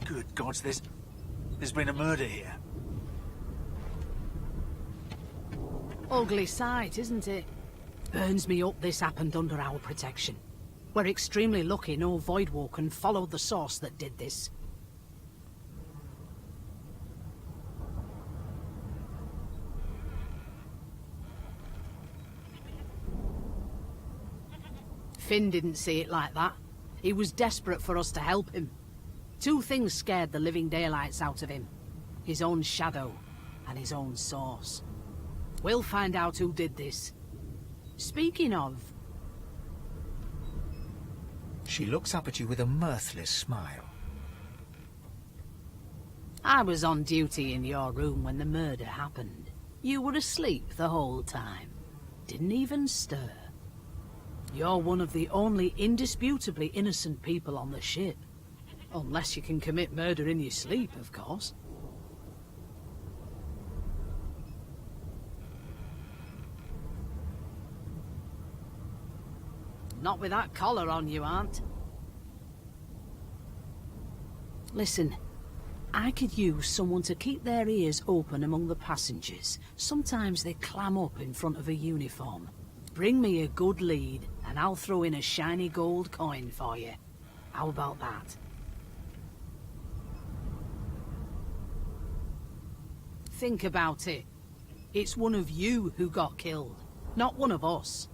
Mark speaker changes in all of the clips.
Speaker 1: Good gods, there's been a murder here.
Speaker 2: Ugly sight, isn't it? Burns me up this happened under our protection. We're extremely lucky no Voidwoken followed the source that did this. Finn didn't see it like that. He was desperate for us to help him. Two things scared the living daylights out of him. His own shadow and his own source. We'll find out who did this. Speaking of...
Speaker 3: She looks up at you with a mirthless smile.
Speaker 2: I was on duty in your room when the murder happened. You were asleep the whole time. Didn't even stir. You're one of the only indisputably innocent people on the ship. Unless you can commit murder in your sleep, of course. Not with that collar on, you aren't. Listen, I could use someone to keep their ears open among the passengers. Sometimes they clam up in front of a uniform. Bring me a good lead, and I'll throw in a shiny gold coin for you. How about that? Think about it. It's one of you who got killed, not one of us.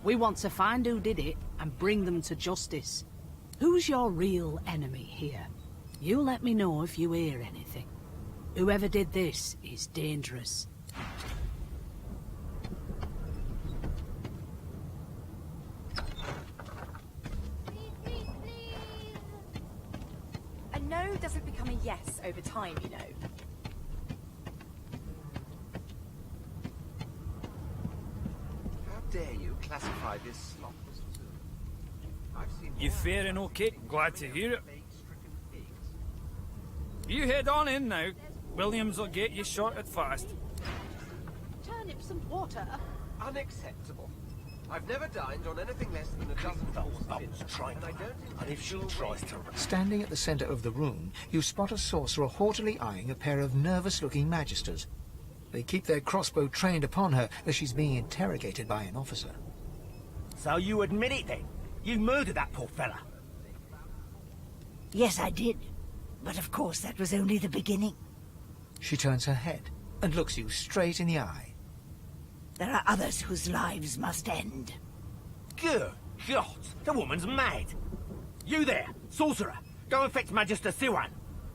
Speaker 2: We want to find who did it and bring them to justice. Who's your real enemy here? You let me know if you hear anything. Whoever did this is dangerous.
Speaker 4: A no doesn't become a yes over time, you know.
Speaker 5: How dare you classify this slop as food? I've seen
Speaker 6: You fair and okay? Glad to hear it. You head on in now. Williams will get you sorted fast.
Speaker 2: Turnips and water.
Speaker 5: unacceptable. I've never dined on anything less than a dozen
Speaker 1: Try
Speaker 5: and I don't
Speaker 1: and if she tries to...
Speaker 3: Standing at the center of the room, you spot a sorcerer haughtily eyeing a pair of nervous-looking magisters. They keep their crossbow trained upon her as she's being interrogated by an officer.
Speaker 7: So you admit it then? You murdered that poor fella?
Speaker 8: Yes, I did. But of course that was only the beginning.
Speaker 3: She turns her head and looks you straight in the eye.
Speaker 8: There are others whose lives must end.
Speaker 7: Good God, the woman's mad. You there, sorcerer, go and fetch Magister Siwan.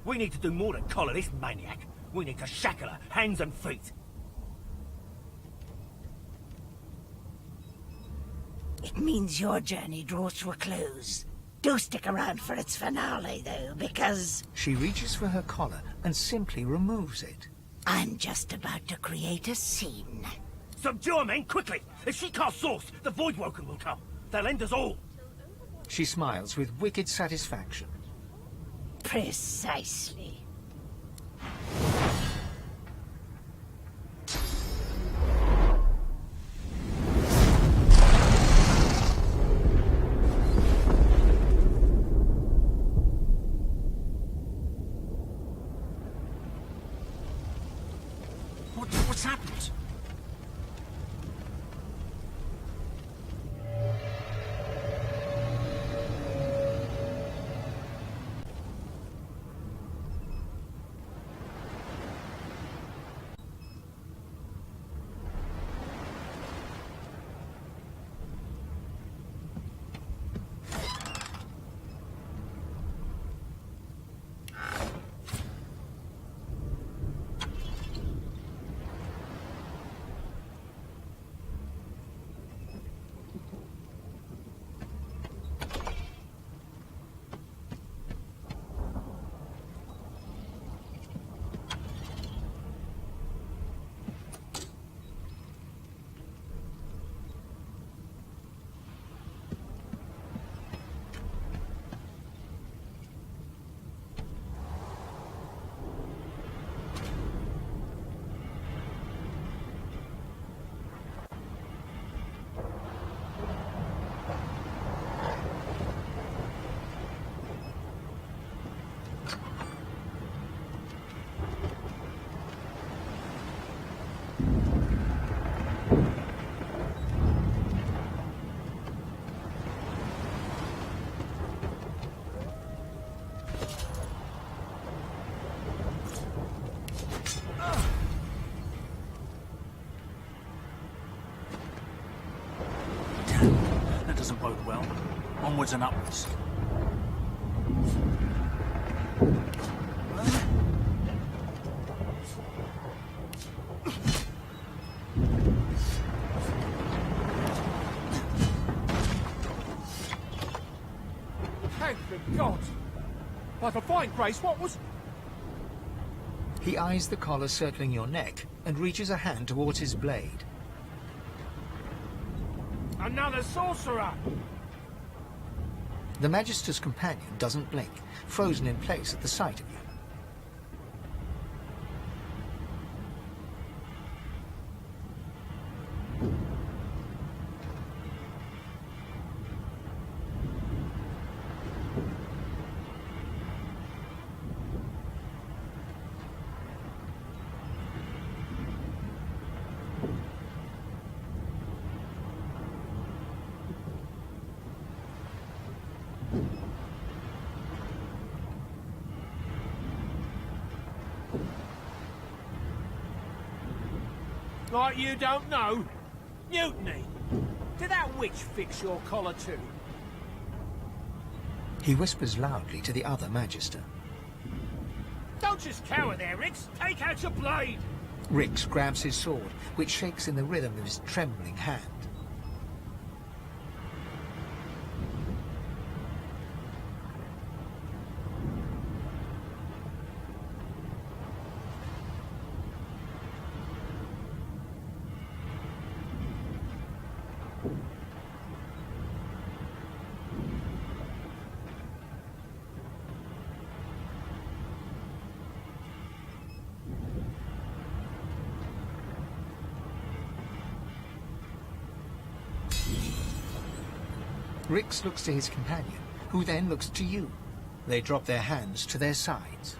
Speaker 7: We need to do more than collar this maniac. We need to shackle her, hands and feet.
Speaker 8: It means your journey draws to a close. Do stick around for its finale, though, because...
Speaker 3: She reaches for her collar and simply removes it.
Speaker 8: I'm just about to create a scene.
Speaker 7: Subdue her, men, quickly! If she casts source, the Voidwoken will come. They'll end us all.
Speaker 3: She smiles with wicked satisfaction.
Speaker 8: Precisely.
Speaker 1: What's happened? Onwards and upwards.
Speaker 9: Thank the gods! By the fine grace, what was...
Speaker 3: He eyes the collar circling your neck and reaches a hand towards his blade.
Speaker 9: Another sorcerer!
Speaker 3: The Magister's companion doesn't blink, frozen in place at the sight of you.
Speaker 9: Like you don't know? Mutiny! Did that witch fix your collar too?
Speaker 3: He whispers loudly to the other Magister.
Speaker 9: Don't just cower there, Rix! Take out your blade!
Speaker 3: Rix grabs his sword, which shakes in the rhythm of his trembling hand. Rix looks to his companion, who then looks to you. They drop their hands to their sides.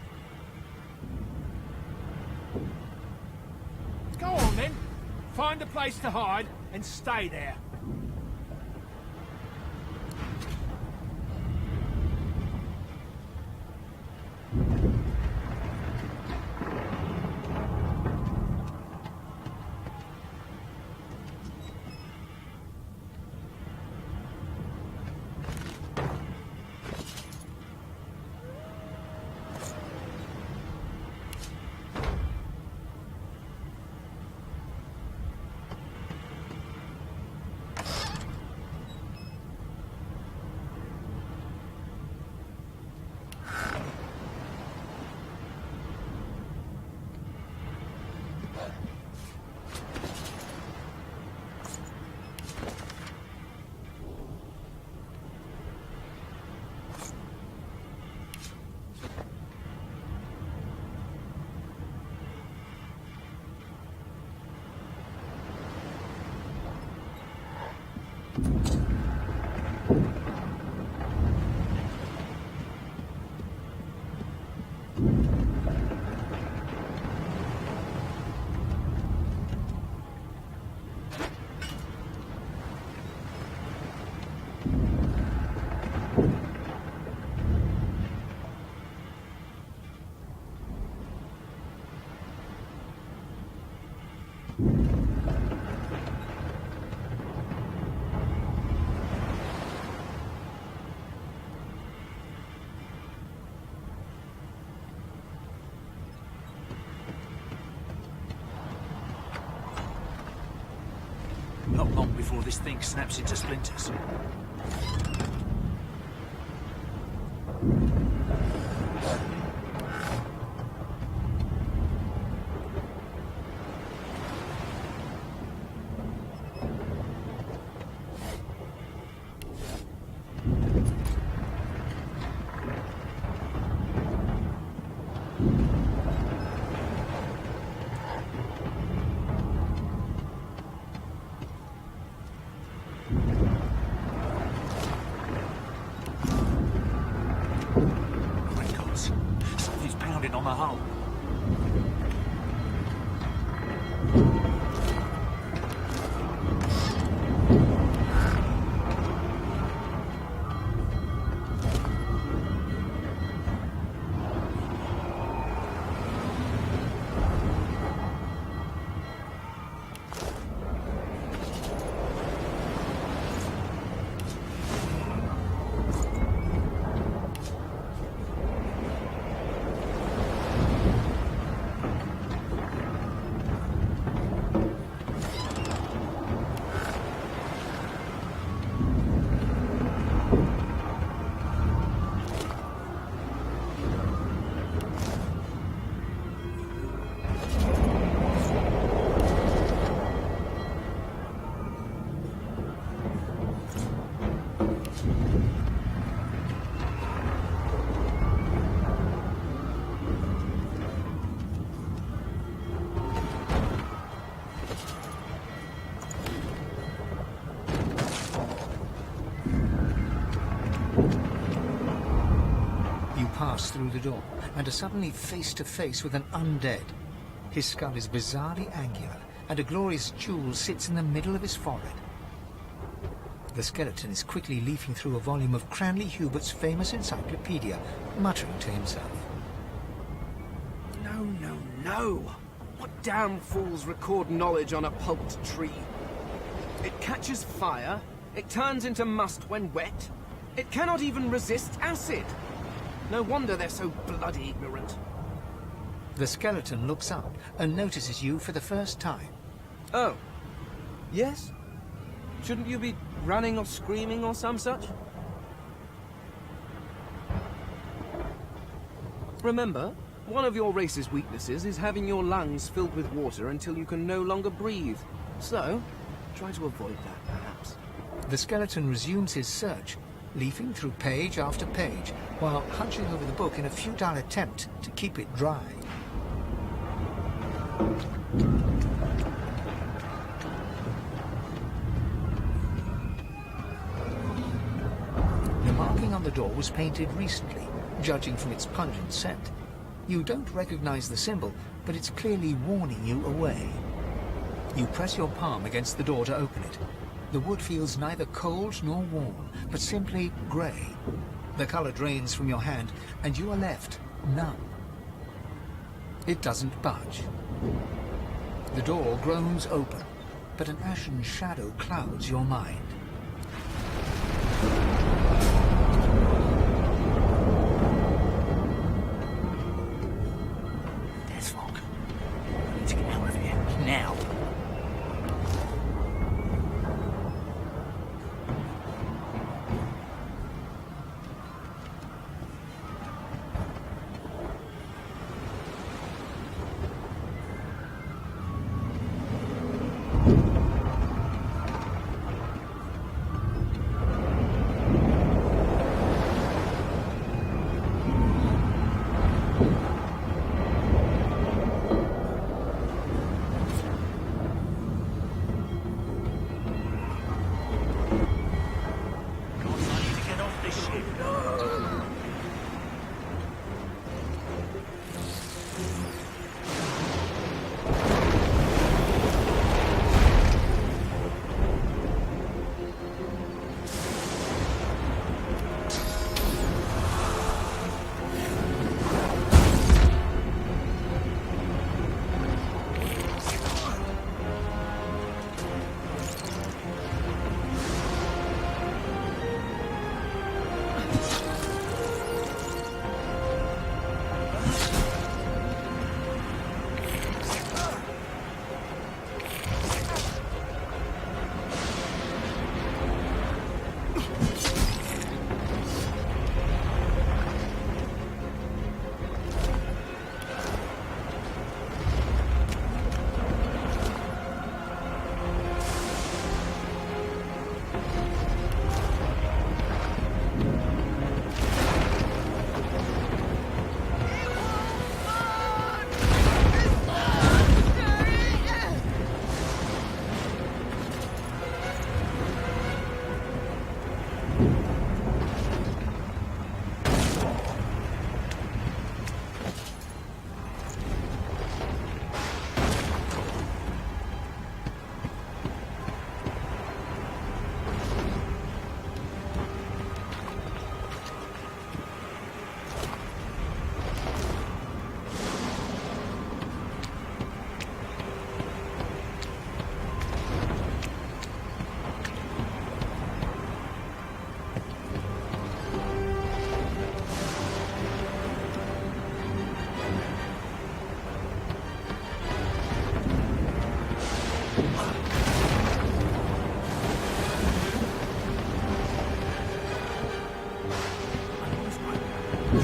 Speaker 9: Go on then! Find a place to hide and stay there.
Speaker 1: Not long before this thing snaps into splinters. Records. Something's pounding on the hull.
Speaker 3: pass through the door and are suddenly face to face with an undead. His skull is bizarrely angular, and a glorious jewel sits in the middle of his forehead. The skeleton is quickly leafing through a volume of Cranley Hubert's famous encyclopedia, muttering to himself.
Speaker 10: No, no, no! What damn fools record knowledge on a pulped tree? It catches fire, it turns into must when wet, it cannot even resist acid! No wonder they're so bloody ignorant.
Speaker 3: The skeleton looks up and notices you for the first time.
Speaker 10: Oh. Yes? Shouldn't you be running or screaming or some such? Remember, one of your race's weaknesses is having your lungs filled with water until you can no longer breathe. So, try to avoid that, perhaps.
Speaker 3: The skeleton resumes his search, leafing through page after page, while hunching over the book in a futile attempt to keep it dry. The marking on the door was painted recently, judging from its pungent scent. You don't recognize the symbol, but it's clearly warning you away. You press your palm against the door to open it. The wood feels neither cold nor warm, but simply grey. The colour drains from your hand, and you are left numb. It doesn't budge. The door groans open, but an ashen shadow clouds your mind.
Speaker 1: There's fog. I need to get out of here. Now.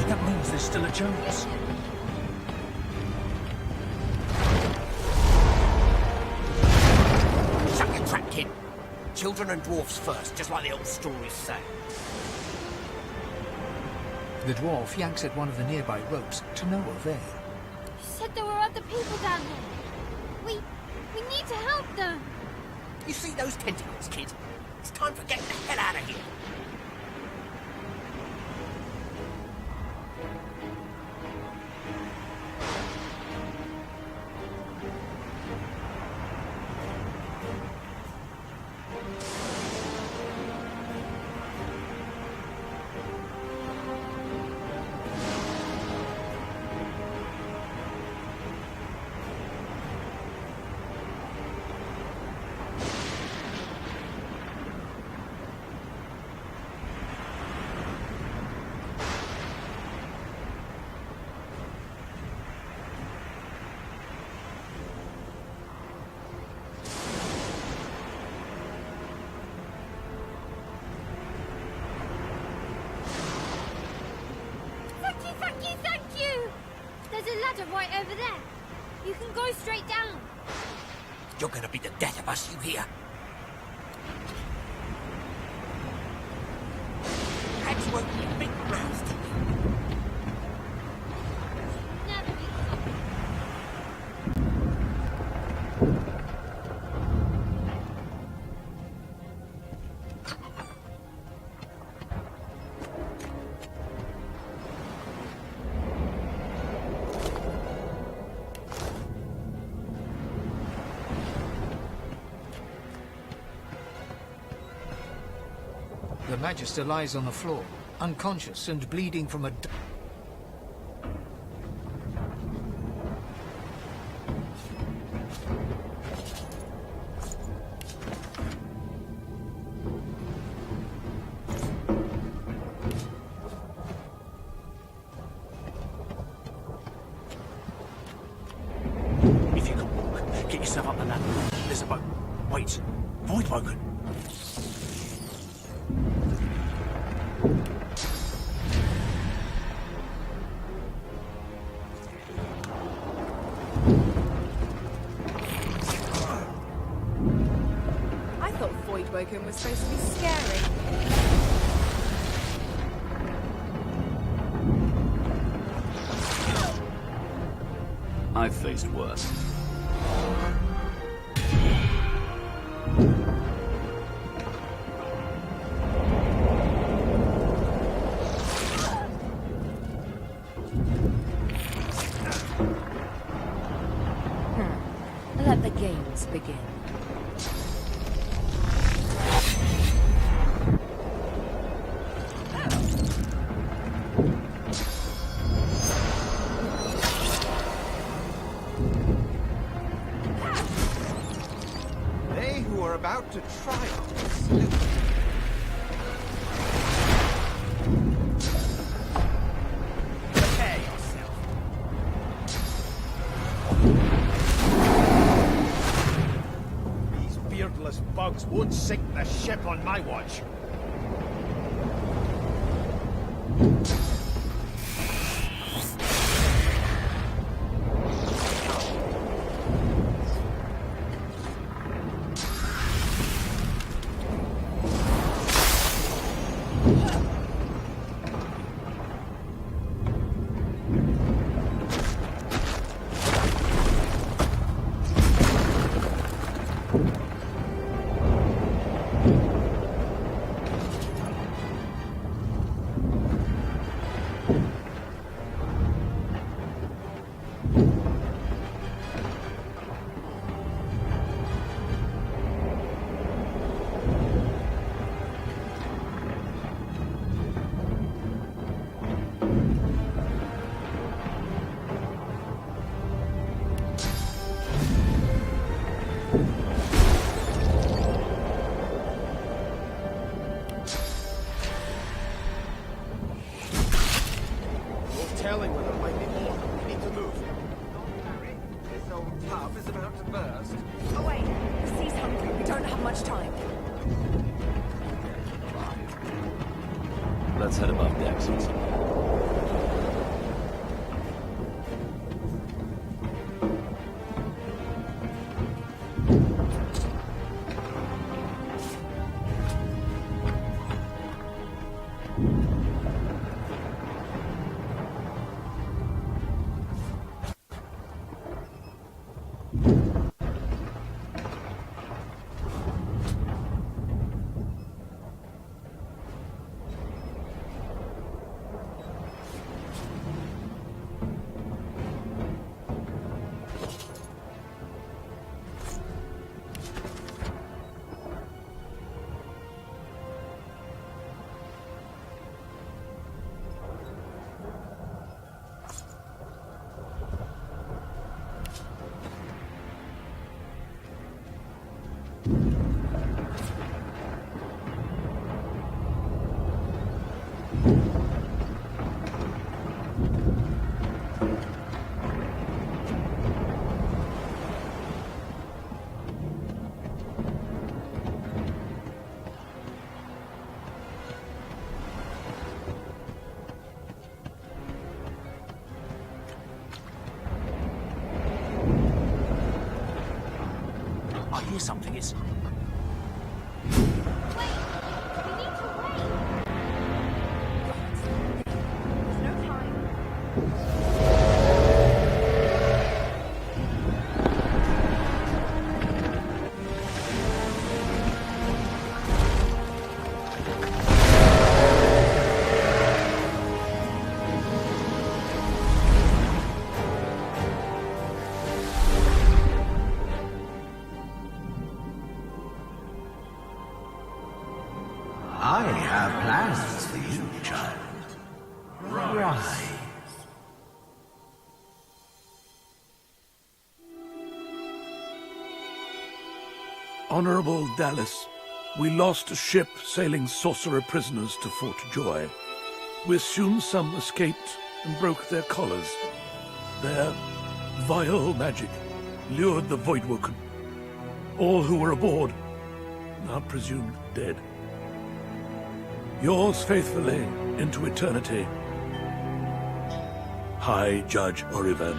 Speaker 1: That means there's still a chance.
Speaker 7: Shut your trap, kid. Children and dwarfs first, just like the old stories say.
Speaker 3: The dwarf yanks at one of the nearby ropes to no avail.
Speaker 11: You said there were other people down here. We need to help them.
Speaker 7: You see those tentacles, kid? It's time for getting the hell out of here.
Speaker 11: ladder right over there. You can go straight down.
Speaker 1: You're gonna be the death of us, you hear? That won't be a big rouse to you.
Speaker 11: Never be
Speaker 3: The Magister lies on the floor, unconscious and bleeding from a...
Speaker 1: If you can walk, get yourself up the ladder. There's a boat. Wait. Void woken.
Speaker 4: I thought Voidwoken was supposed to be scary.
Speaker 12: I've faced worse.
Speaker 4: Let the games begin.
Speaker 5: They who are about to triumph salute.
Speaker 7: Prepare yourself. These beardless bugs won't sink the ship on my watch.
Speaker 5: Telling when there might be more. We need to move. Harry, this old tub is about to burst.
Speaker 4: Oh wait, the sea's hungry. We don't have much time.
Speaker 12: Let's head above decks.
Speaker 1: something. It's...
Speaker 13: I have plans for you, child. Rise.
Speaker 14: Honorable Dallas, we lost a ship sailing sorcerer prisoners to Fort Joy. We assume some escaped and broke their collars. Their vile magic lured the Voidwoken. All who were aboard are presumed dead. Yours faithfully into eternity, High Judge Orivan.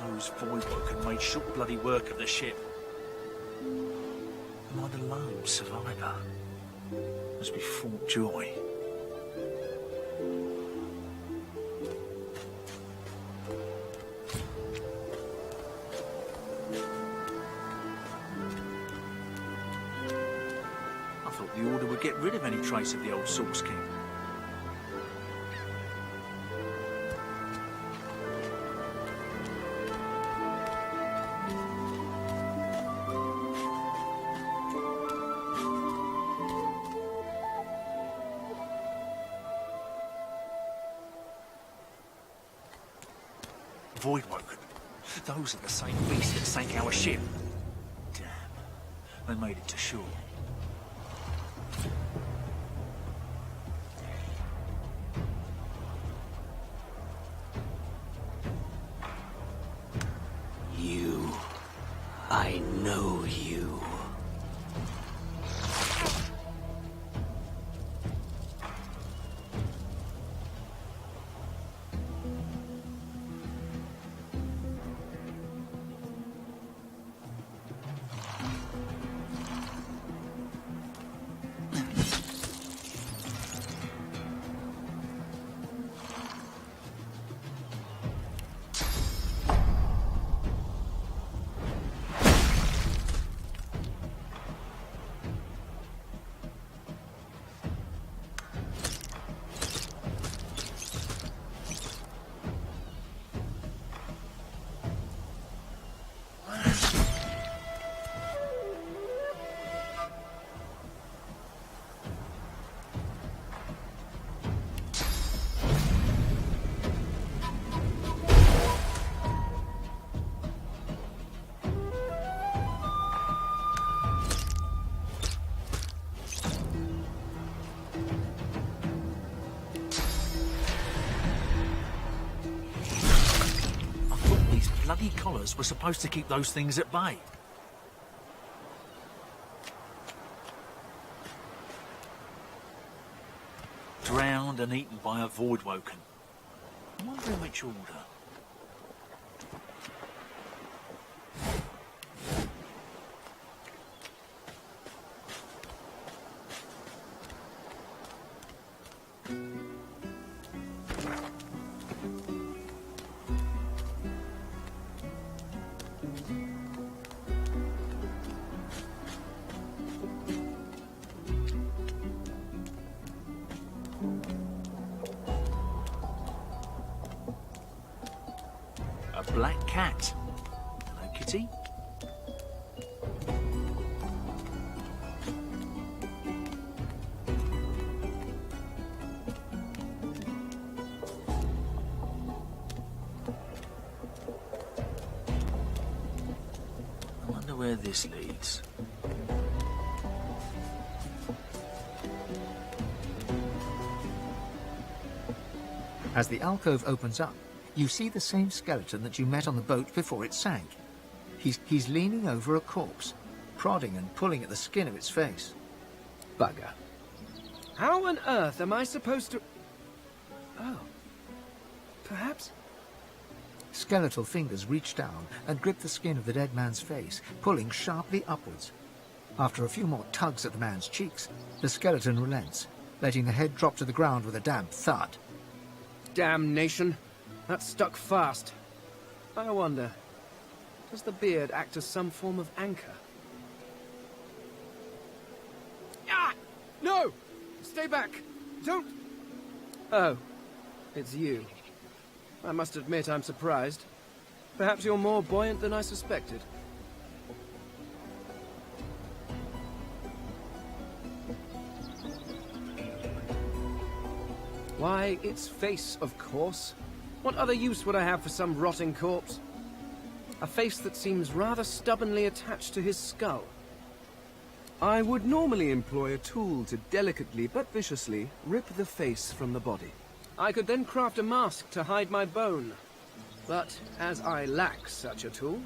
Speaker 1: Those Voidwoken made short bloody work of the ship. Am I the lone survivor? As we Fort Joy. I thought the Order would get rid of any trace of the old Source King. Voidwoken. Those are the same beasts that sank our ship. Damn. They made it to shore.
Speaker 13: You. I know you.
Speaker 1: These bloody collars were supposed to keep those things at bay. Drowned and eaten by a voidwoken. I wonder in which order. Black cat. Hello, kitty. I wonder where this leads.
Speaker 3: As the alcove opens up, you see the same skeleton that you met on the boat before it sank. He's leaning over a corpse, prodding and pulling at the skin of its face.
Speaker 10: Bugger. How on earth am I supposed to... Oh. Perhaps...
Speaker 3: Skeletal fingers reach down and grip the skin of the dead man's face, pulling sharply upwards. After a few more tugs at the man's cheeks, the skeleton relents, letting the head drop to the ground with a damp thud.
Speaker 10: Damnation. That stuck fast. I wonder, does the beard act as some form of anchor? Ah! No! Stay back! Don't... Oh, it's you. I must admit I'm surprised. Perhaps you're more buoyant than I suspected. Why, its face, of course. What other use would I have for some rotting corpse? A face that seems rather stubbornly attached to his skull. I would normally employ a tool to delicately but viciously rip the face from the body. I could then craft a mask to hide my bone. But as I lack such a tool...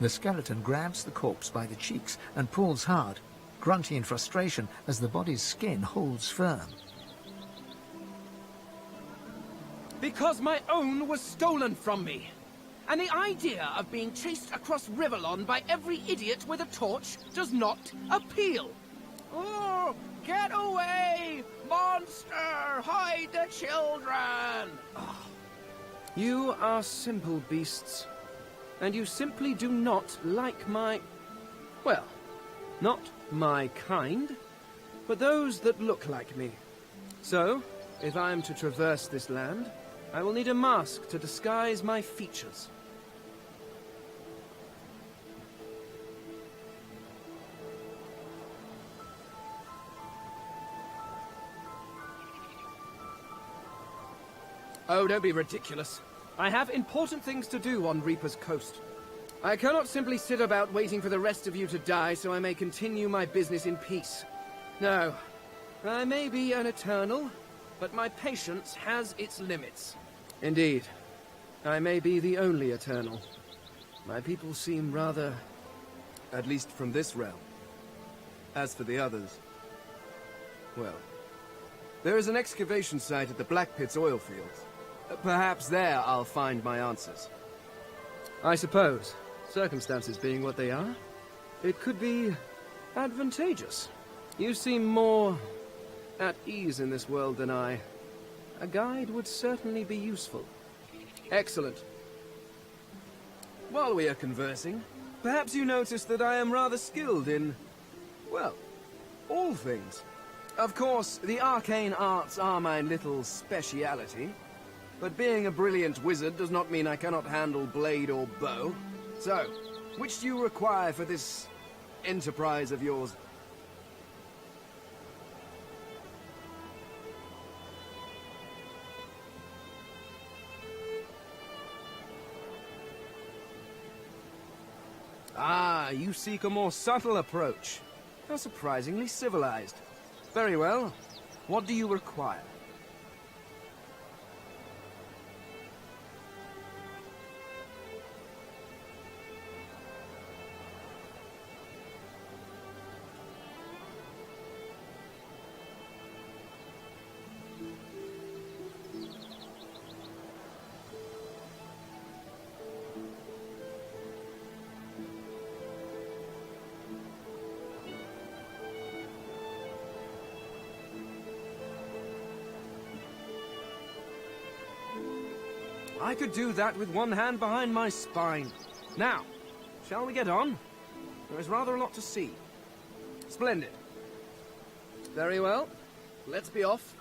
Speaker 3: The skeleton grabs the corpse by the cheeks and pulls hard, grunting in frustration as the body's skin holds firm.
Speaker 10: Because my own was stolen from me. And the idea of being chased across Rivellon by every idiot with a torch does not appeal. Oh, get away! Monster! Hide the children! Oh. You are simple beasts. And you simply do not like my... Well, not my kind, but those that look like me. So, if I am to traverse this land, I will need a mask to disguise my features. Oh, don't be ridiculous. I have important things to do on Reaper's Coast. I cannot simply sit about waiting for the rest of you to die so I may continue my business in peace. No, I may be an Eternal, but my patience has its limits. Indeed, I may be the only Eternal. My people seem rather... at least from this realm. As for the others... well... there is an excavation site at the Black Pit's oil fields. Perhaps there I'll find my answers. I suppose, circumstances being what they are, it could be advantageous. You seem more at ease in this world than I. A guide would certainly be useful. Excellent. While we are conversing, perhaps you notice that I am rather skilled in, well, all things. Of course, the arcane arts are my little speciality, but being a brilliant wizard does not mean I cannot handle blade or bow. So, which do you require for this enterprise of yours? Ah, you seek a more subtle approach. How surprisingly civilized. Very well. What do you require? I could do that with one hand behind my spine. Now, shall we get on? There is rather a lot to see. Splendid. Very well. Let's be off.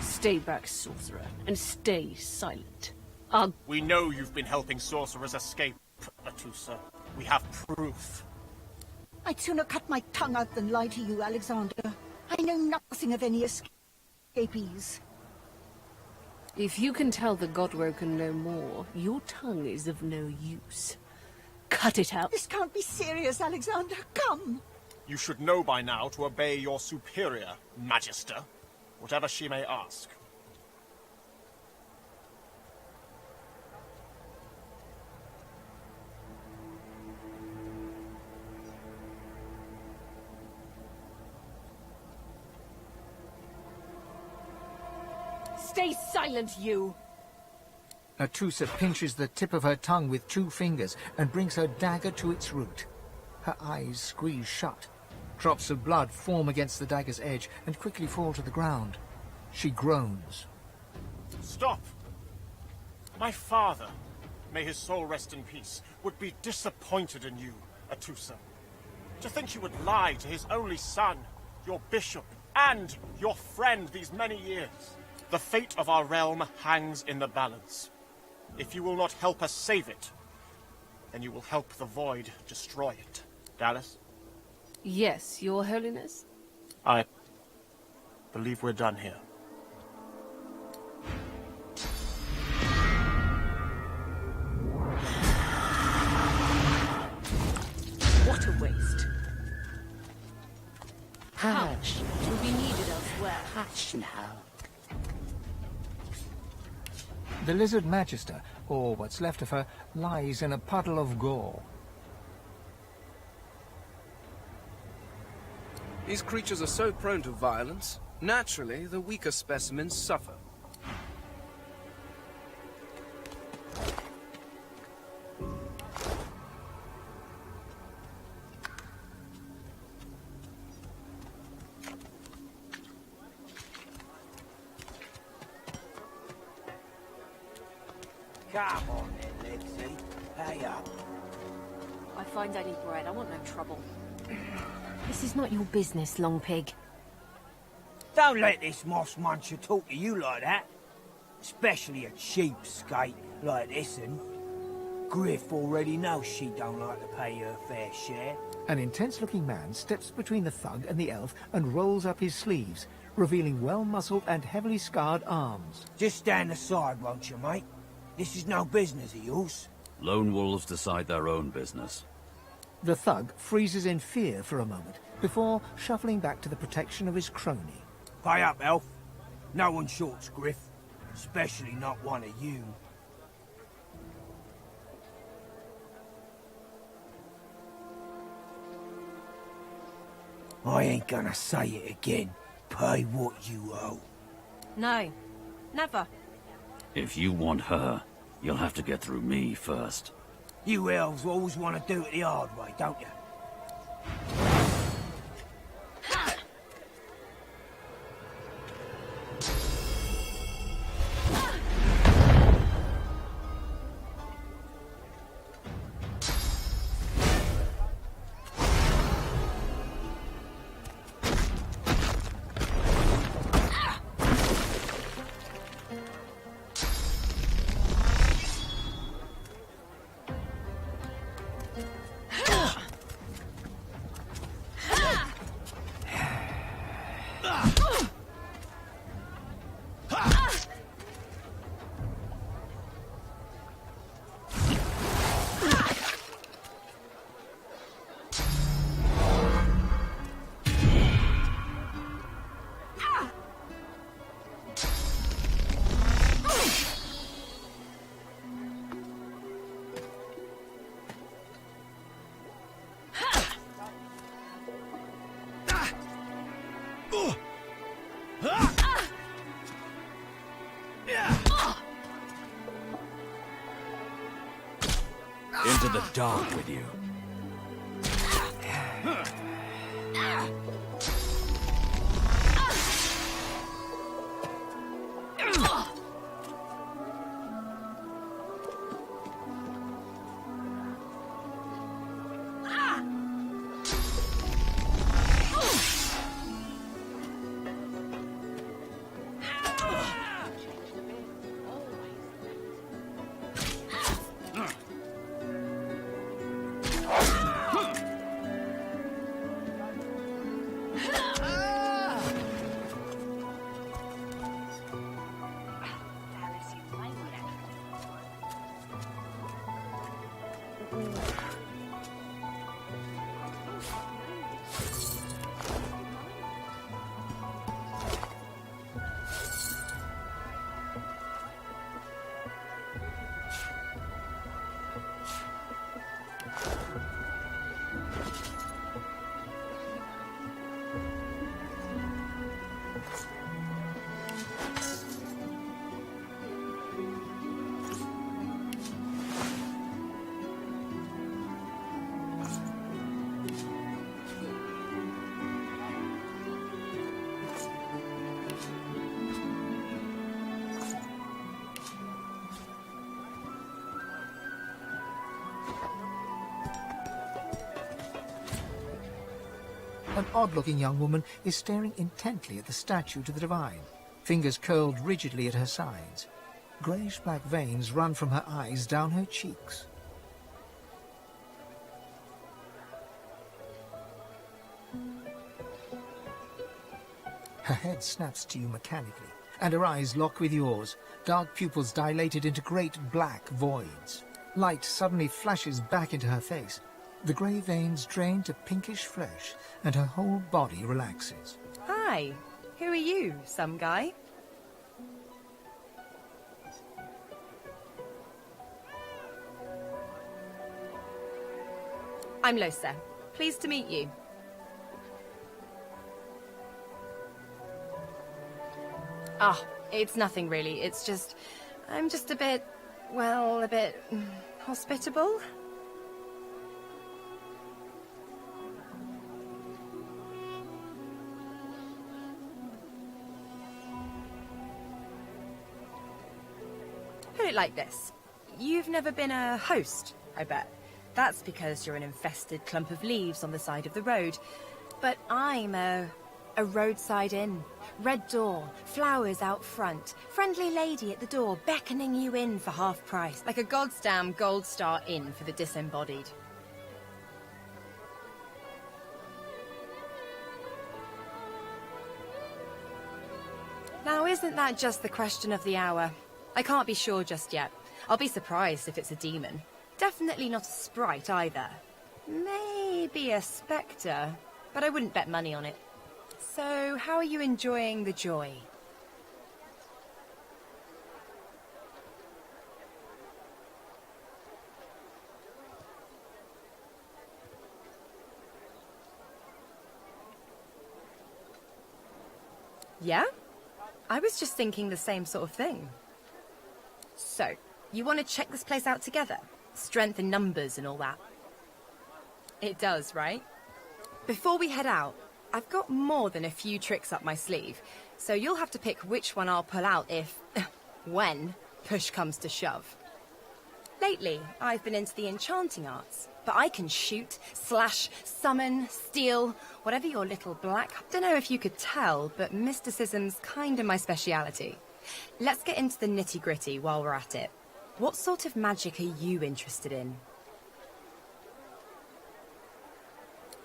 Speaker 15: Stay back, sorcerer, and stay silent.
Speaker 16: We know you've been helping sorcerers escape, Atusa. We have proof.
Speaker 8: I'd sooner cut my tongue out than lie to you, Alexander. I know nothing of any escapees.
Speaker 15: If you can tell the Godwoken no more, your tongue is of no use. Cut it out.
Speaker 8: This can't be serious, Alexander. Come!
Speaker 16: You should know by now to obey your superior, Magister, whatever she may ask.
Speaker 15: Stay silent, you!
Speaker 3: Atusa pinches the tip of her tongue with 2 fingers and brings her dagger to its root. Her eyes squeeze shut. Drops of blood form against the dagger's edge and quickly fall to the ground. She groans.
Speaker 16: Stop! My father, may his soul rest in peace, would be disappointed in you, Atusa. To think you would lie to his only son, your bishop, and your friend these many years. The fate of our realm hangs in the balance. If you will not help us save it, then you will help the Void destroy it. Dallas?
Speaker 15: Yes, Your Holiness?
Speaker 16: I believe we're done here.
Speaker 15: What a waste.
Speaker 8: Hush.
Speaker 15: Will be needed elsewhere.
Speaker 8: Hush now.
Speaker 3: The Lizard Magister, or what's left of her, lies in a puddle of gore.
Speaker 10: These creatures are so prone to violence. Naturally, the weaker specimens suffer.
Speaker 9: Come on then, Lexi. Pay up.
Speaker 11: I find any bread. I want no trouble.
Speaker 15: This is not your business, Long Pig.
Speaker 9: Don't let this moss muncher talk to you like that. Especially a cheapskate like this one. Griff already knows she don't like to pay her fair share.
Speaker 3: An intense-looking man steps between the thug and the elf and rolls up his sleeves, revealing well-muscled and heavily scarred arms.
Speaker 9: Just stand aside, won't you, mate? This is no business of yours.
Speaker 12: Lone wolves decide their own business.
Speaker 3: The thug freezes in fear for a moment, before shuffling back to the protection of his crony.
Speaker 9: Pay up, elf. No one shorts Griff. Especially not one of you. I ain't gonna say it again. Pay what you owe.
Speaker 11: No. Never.
Speaker 12: If you want her, you'll have to get through me first.
Speaker 9: You elves always want to do it the hard way, don't you?
Speaker 12: Into the dark with you.
Speaker 3: An odd-looking young woman is staring intently at the statue to the divine, fingers curled rigidly at her sides. Greyish-black veins run from her eyes down her cheeks. Her head snaps to you mechanically, and her eyes lock with yours, dark pupils dilated into great black voids. Light suddenly flashes back into her face. The grey veins drain to pinkish flesh, and her whole body relaxes.
Speaker 17: Hi, who are you, some guy? I'm Losa. Pleased to meet you. Ah, it's nothing really. It's just... I'm just a bit... well, a bit... hospitable? Put it like this. You've never been a host, I bet. That's because you're an infested clump of leaves on the side of the road. But I'm a roadside inn. Red door, flowers out front, friendly lady at the door beckoning you in for half price. Like a goddamn gold star inn for the disembodied. Now, isn't that just the question of the hour? I can't be sure just yet. I'll be surprised if it's a demon. Definitely not a sprite either. Maybe a spectre, but I wouldn't bet money on it. So, how are you enjoying the joy? Yeah? I was just thinking the same sort of thing. So, you want to check this place out together? Strength in numbers and all that. It does, right? Before we head out, I've got more than a few tricks up my sleeve, so you'll have to pick which one I'll pull out if... when push comes to shove. Lately, I've been into the enchanting arts, but I can shoot, slash, summon, steal, whatever your little black... Don't know if you could tell, but mysticism's kinda my speciality. Let's get into the nitty-gritty while we're at it. What sort of magic are you interested in?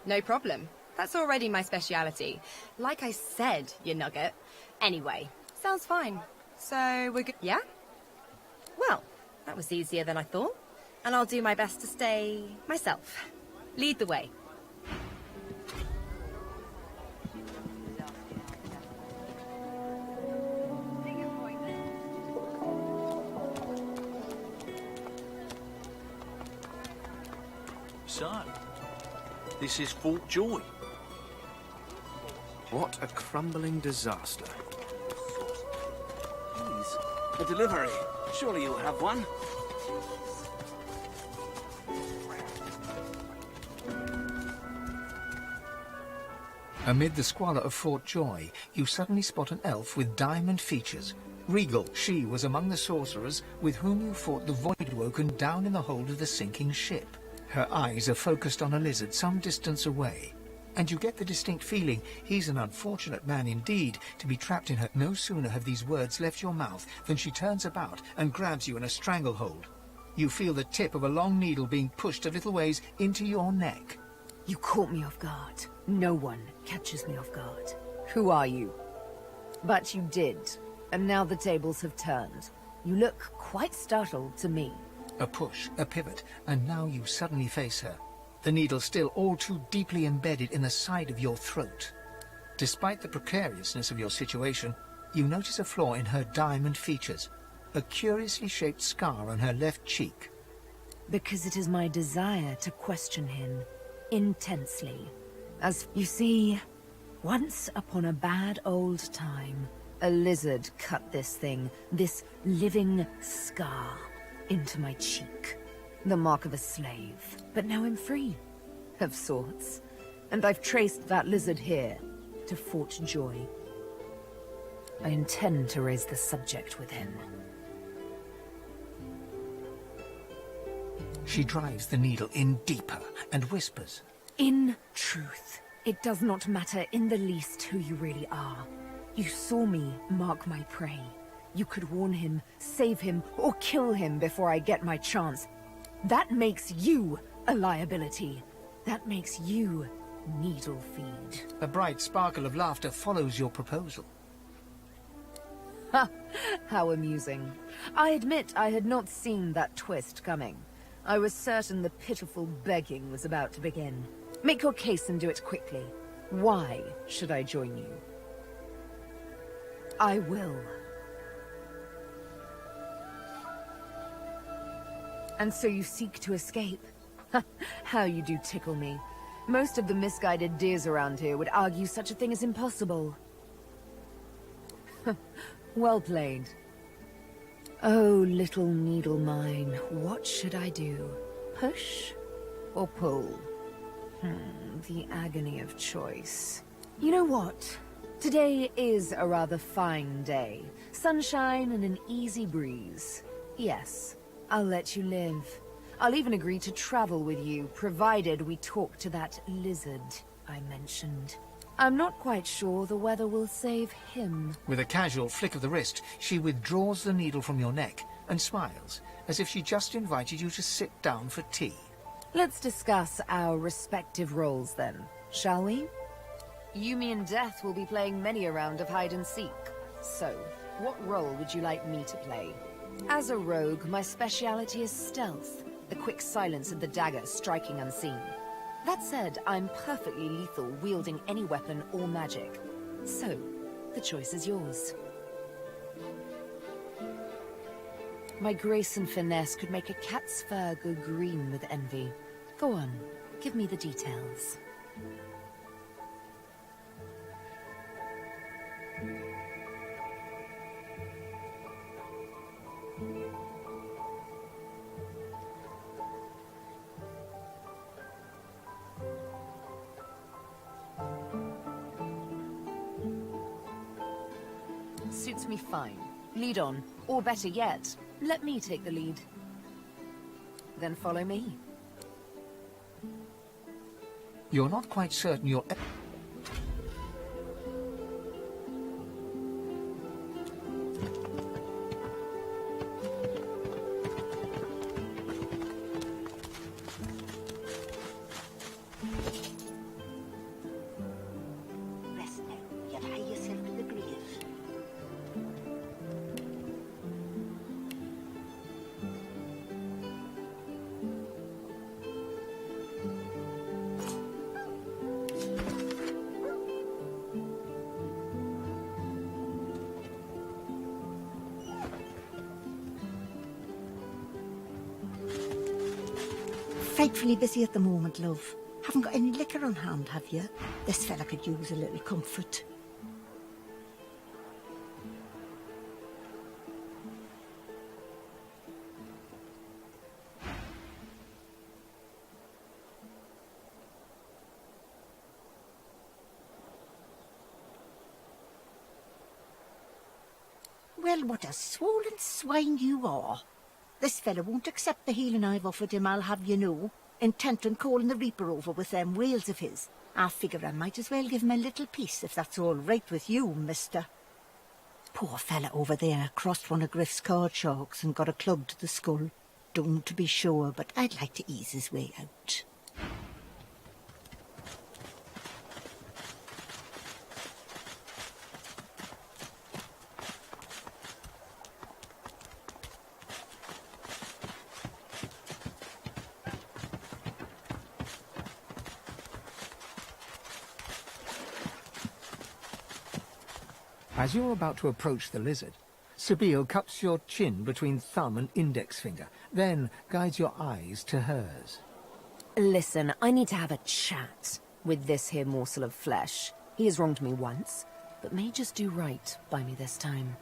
Speaker 17: No problem. That's already my speciality. Like I said, you nugget. Anyway, sounds fine. So we're good. Yeah? Well, that was easier than I thought. And I'll do my best to stay myself. Lead the way.
Speaker 1: So, this is Fort Joy.
Speaker 10: What a crumbling disaster.
Speaker 18: Please, a delivery. Surely you'll have one.
Speaker 3: Amid the squalor of Fort Joy, you suddenly spot an elf with diamond features. Regal, she was among the sorcerers with whom you fought the Voidwoken down in the hold of the sinking ship. Her eyes are focused on a lizard some distance away, and you get the distinct feeling he's an unfortunate man indeed to be trapped in her. No sooner have these words left your mouth than she turns about and grabs you in a stranglehold. You feel the tip of a long needle being pushed a little ways into your neck.
Speaker 19: You caught me off guard. No one catches me off guard. Who are you? But you did, and now the tables have turned. You look quite startled to me.
Speaker 3: A push, a pivot, and now you suddenly face her. The needle still all too deeply embedded in the side of your throat. Despite the precariousness of your situation, you notice a flaw in her diamond features, a curiously shaped scar on her left cheek.
Speaker 19: Because it is my desire to question him intensely. As you see, once upon a bad old time, a lizard cut this thing, this living scar, into my cheek. The mark of a slave. But now I'm free, of sorts. And I've traced that lizard here, to Fort Joy. I intend to raise the subject with him.
Speaker 3: She drives the needle in deeper and whispers.
Speaker 19: In truth, it does not matter in the least who you really are. You saw me mark my prey. You could warn him, save him, or kill him before I get my chance. That makes you a liability. That makes you needle feed.
Speaker 3: A bright sparkle of laughter follows your proposal.
Speaker 19: Ha! How amusing. I admit I had not seen that twist coming. I was certain the pitiful begging was about to begin. Make your case and do it quickly. Why should I join you? I will. And so you seek to escape? How you do tickle me. Most of the misguided deers around here would argue such a thing is impossible. Well played. Oh, little needle mine, what should I do? Push or pull? The agony of choice. You know what? Today is a rather fine day. Sunshine and an easy breeze. Yes, I'll let you live. I'll even agree to travel with you, provided we talk to that lizard I mentioned. I'm not quite sure the weather will save him.
Speaker 3: With a casual flick of the wrist, she withdraws the needle from your neck and smiles, as if she just invited you to sit down for tea.
Speaker 19: Let's discuss our respective roles then, shall we? You, me, and Death will be playing many a round of hide-and-seek. So, what role would you like me to play? As a rogue, my speciality is stealth, the quick silence of the dagger striking unseen. That said, I'm perfectly lethal wielding any weapon or magic. So, the choice is yours. My grace and finesse could make a cat's fur go green with envy. Go on, give me the details. Suits me fine. Lead on, or better yet, let me take the lead. Then follow me.
Speaker 3: You're not quite certain you're...
Speaker 8: frightfully busy at the moment, love. Haven't got any liquor on hand, have you? This fella could use a little comfort. Well, what a swollen swine you are. This fella won't accept the healing I've offered him, I'll have you know. Intent on calling the Reaper over with them whales of his. I figure I might as well give him a little piece, if that's all right with you, mister. Poor fella over there crossed one of Griff's card sharks and got a club to the skull. Don't to be sure, but I'd like to ease his way out.
Speaker 3: As you're about to approach the lizard, Sabine cups your chin between thumb and index finger, then guides your eyes to hers.
Speaker 19: Listen, I need to have a chat with this here morsel of flesh. He has wronged me once, but may just do right by me this time.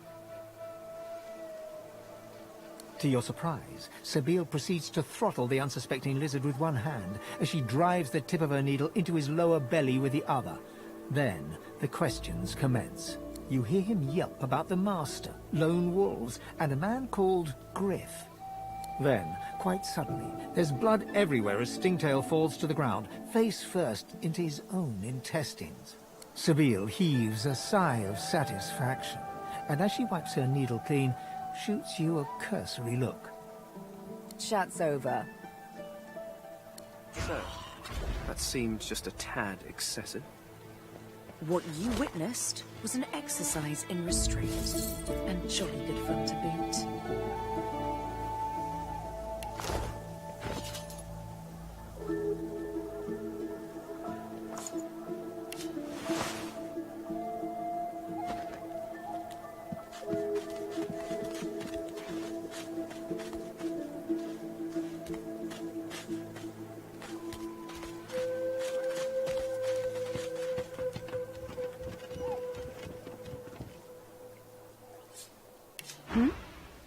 Speaker 3: To your surprise, Sabine proceeds to throttle the unsuspecting lizard with one hand as she drives the tip of her needle into his lower belly with the other. Then the questions commence. You hear him yelp about the Master, lone wolves, and a man called Griff. Then, quite suddenly, there's blood everywhere as Stingtail falls to the ground, face first into his own intestines. Sabine heaves a sigh of satisfaction, and as she wipes her needle clean, shoots you a cursory look.
Speaker 19: Chat's over.
Speaker 10: So, that seemed just a tad excessive.
Speaker 19: What you witnessed was an exercise in restraint, and jolly good fun to boot.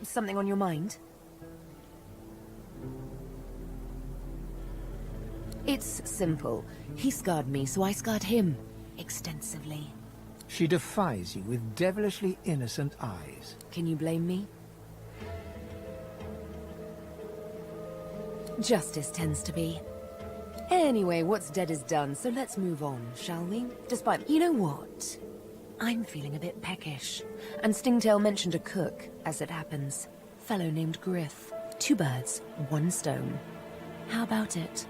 Speaker 19: Something on your mind? It's simple. He scarred me, so I scarred him. Extensively.
Speaker 3: She defies you with devilishly innocent eyes.
Speaker 19: Can you blame me? Justice tends to be. Anyway, what's dead is done, so let's move on, shall we? Despite... You know what? I'm feeling a bit peckish. And Stingtail mentioned a cook, as it happens. Fellow named Griff. 2 birds, 1 stone. How about it?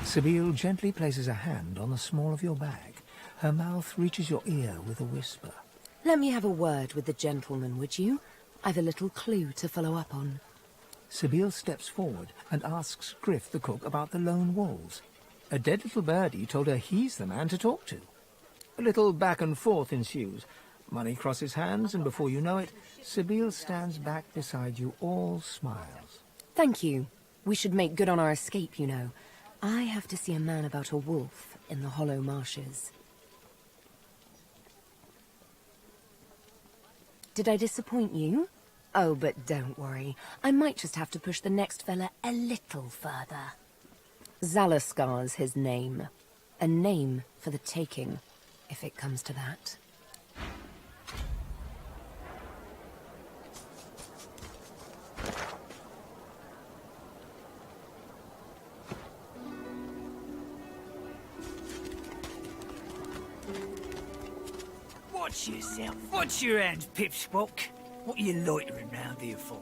Speaker 3: Sabine gently places a hand on the small of your bag. Her mouth reaches your ear with a whisper.
Speaker 19: Let me have a word with the gentleman, would you? I've a little clue to follow up on.
Speaker 3: Sabine steps forward and asks Griff the cook about the lone wolves. A dead little birdie told her he's the man to talk to. A little back and forth ensues. Money crosses hands, and before you know it, Sabine stands back beside you, all smiles.
Speaker 19: Thank you. We should make good on our escape, you know. I have to see a man about a wolf in the hollow marshes. Did I disappoint you? Oh, but don't worry. I might just have to push the next fella a little further. Zalaskar's his name. A name for the taking, if it comes to that.
Speaker 9: Watch yourself. Watch your hands, Pipspock. What are you loitering round here for?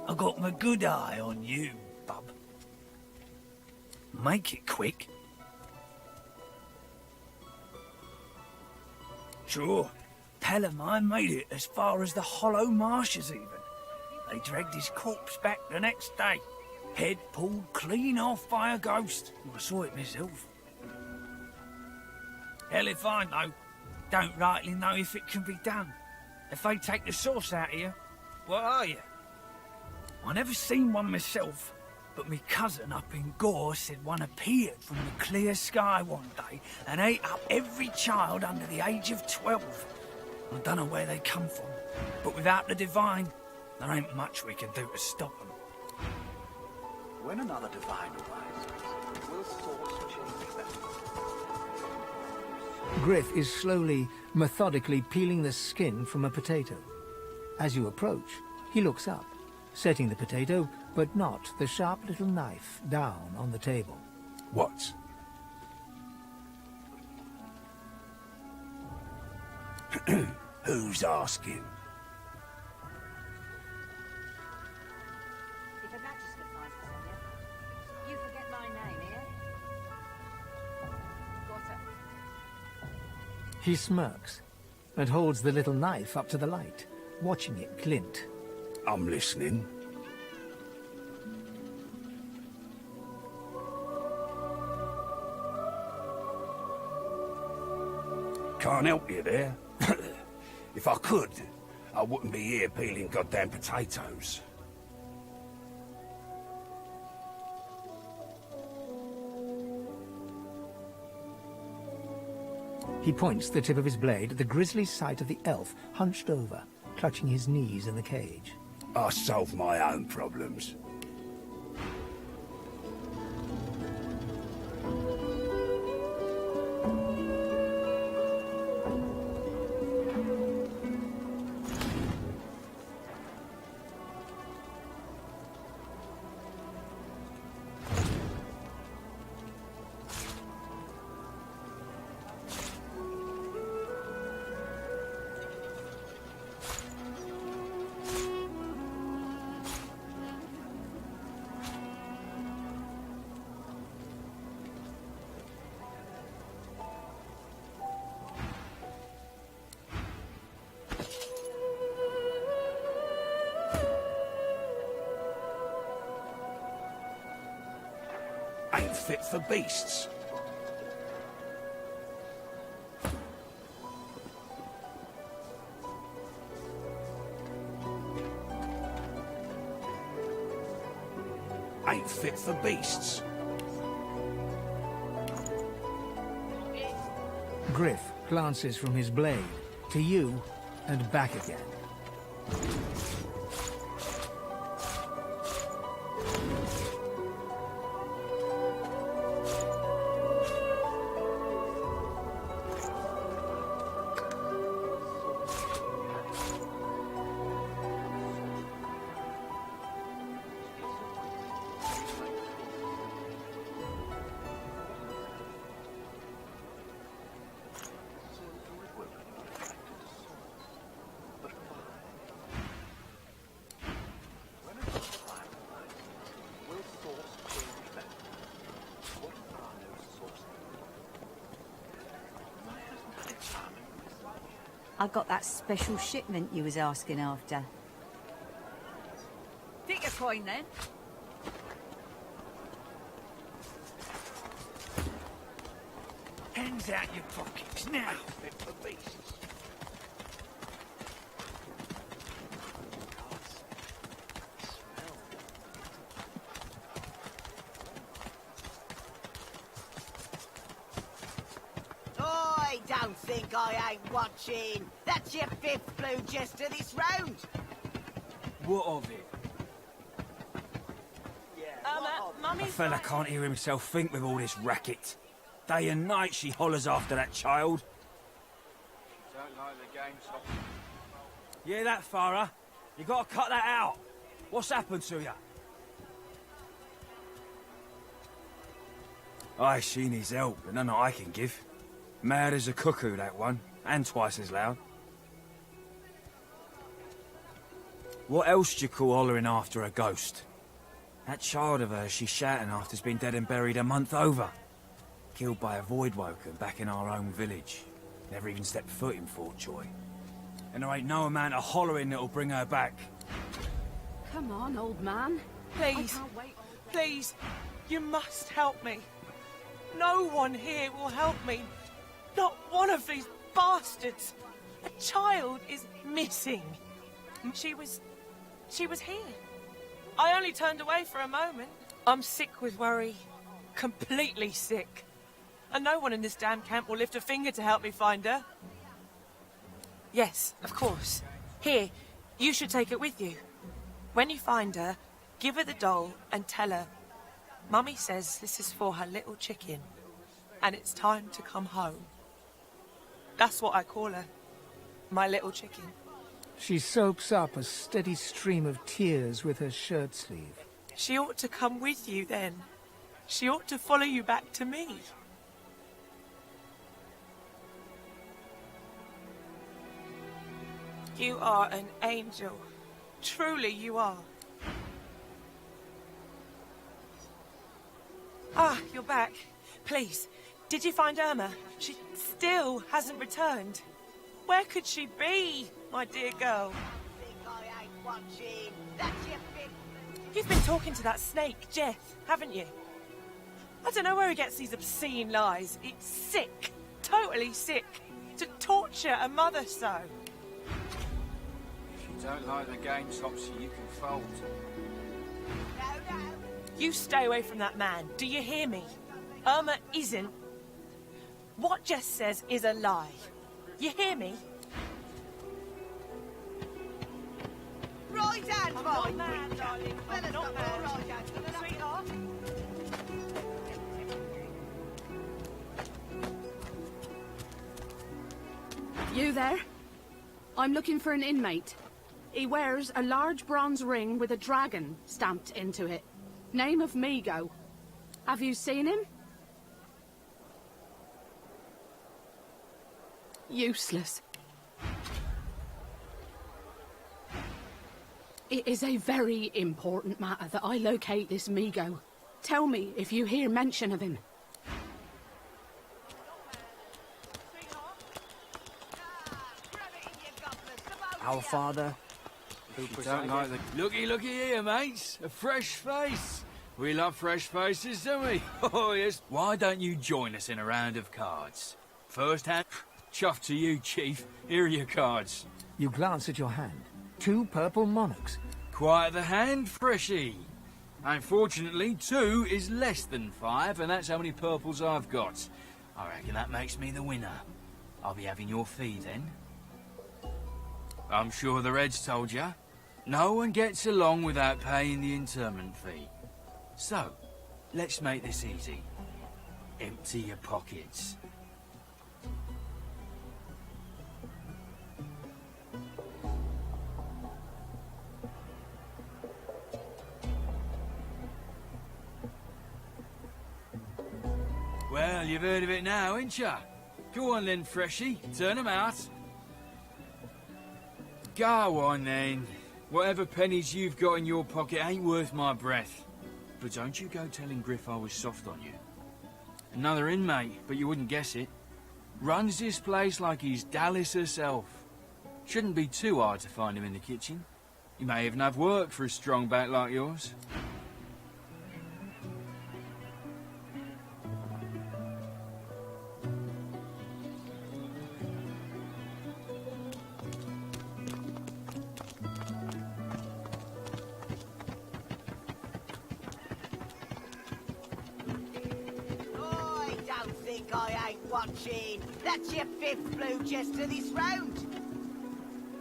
Speaker 9: I got my good eye on you, bub. Make it quick. Sure. Pal of mine made it as far as the Hollow Marshes even. They dragged his corpse back the next day. Head pulled clean off by a ghost. I saw it myself. Hell if I know. Don't rightly know if it can be done. If they take the sauce out of you, what are you? I never seen one myself, but me cousin up in Gore said one appeared from the clear sky one day and ate up every child under the age of 12. I don't know where they come from, but without the divine, there ain't much we can do to stop them.
Speaker 1: When another divine arises, will source change them?
Speaker 3: Griff is slowly, methodically peeling the skin from a potato. As you approach, he looks up, setting the potato, but not the sharp little knife, down on the table.
Speaker 14: What?
Speaker 13: Who's asking?
Speaker 8: If a magister finds us on you, you forget my name, here. Got her.
Speaker 3: He smirks and holds the little knife up to the light, watching it glint.
Speaker 13: I'm listening. Can't help you there. If I could, I wouldn't be here peeling goddamn potatoes.
Speaker 3: He points the tip of his blade at the grisly sight of the elf hunched over, clutching his knees in the cage.
Speaker 13: I solve my own problems. Ain't fit for beasts. Ain't fit for beasts.
Speaker 3: Griff glances from his blade to you and back again.
Speaker 8: I got that special shipment you was asking after. Take a coin then.
Speaker 9: Hands out your pockets now.
Speaker 20: I don't think I ain't watching. That's your fifth blue jester this round.
Speaker 9: What of it? A fella can't hear himself think with all this racket. Day and night she hollers after that child.
Speaker 5: Don't like the game, so...
Speaker 9: Yeah, that, Farah. You gotta cut that out. What's happened to you? Aye, she needs help, but none that I can give. Mad as a cuckoo, that one, and twice as loud. What else do you call hollering after a ghost? That child of hers she's shouting after's been dead and buried a month over. Killed by a voidwoken back in our own village. Never even stepped foot in Fort Joy. And there ain't no amount of hollering that'll bring her back.
Speaker 2: Come on, old man.
Speaker 21: Please,
Speaker 2: I can't wait.
Speaker 21: please, you must help me. No one here will help me. Not one of these bastards. A child is missing. She was here. I only turned away for a moment. I'm sick with worry. Completely sick. And no one in this damn camp will lift a finger to help me find her. Yes, of course. Here, you should take it with you. When you find her, give her the doll and tell her, Mummy says this is for her little chicken, and it's time to come home. That's what I call her. My little chicken.
Speaker 3: She soaks up a steady stream of tears with her shirt sleeve.
Speaker 21: She ought to come with you then. She ought to follow you back to me. You are an angel. Truly you are. Ah, you're back. Please, did you find Irma? She still hasn't returned. Where could she be, my dear girl? You've been talking to that snake, Jeff, haven't you? I don't know where he gets these obscene lies. It's sick. Totally sick. To torture a mother so.
Speaker 5: If you don't like the game, Topsy, you can fold.
Speaker 21: You stay away from that man. Do you hear me? Irma isn't. What Jess says is a lie. You hear me?
Speaker 20: Right hand, boy.
Speaker 21: Not mad, darling. I'm not mad. Sweetheart.
Speaker 2: You there? I'm looking for an inmate. He wears a large bronze ring with a dragon stamped into it. Name of Migo. Have you seen him? Useless. It is a very important matter that I locate this Migo. Tell me if you hear mention of him.
Speaker 9: Our father,
Speaker 5: You don't like the... Looky here, mates. A fresh face. We love fresh faces, don't we? Oh, yes. Why don't you join us in a round of cards? First hand... Chuff to you, Chief. Here are your cards.
Speaker 3: You glance at your hand. 2 purple monarchs.
Speaker 5: Quite the hand, Freshy. Unfortunately, 2 is less than 5, and that's how many purples I've got. I reckon that makes me the winner. I'll be having your fee, then. I'm sure the Reds told you. No one gets along without paying the interment fee. So, let's make this easy. Empty your pockets. Well, you've heard of it now, ain't ya? Go on then, Freshy. Turn 'em out. Go on then. Whatever pennies you've got in your pocket ain't worth my breath. But don't you go telling Griff I was soft on you. Another inmate, but you wouldn't guess it. Runs this place like he's Dallas herself. Shouldn't be too hard to find him in the kitchen. He may even have work for a strong back like yours.
Speaker 20: Watching. That's your 5th blue chest of this round.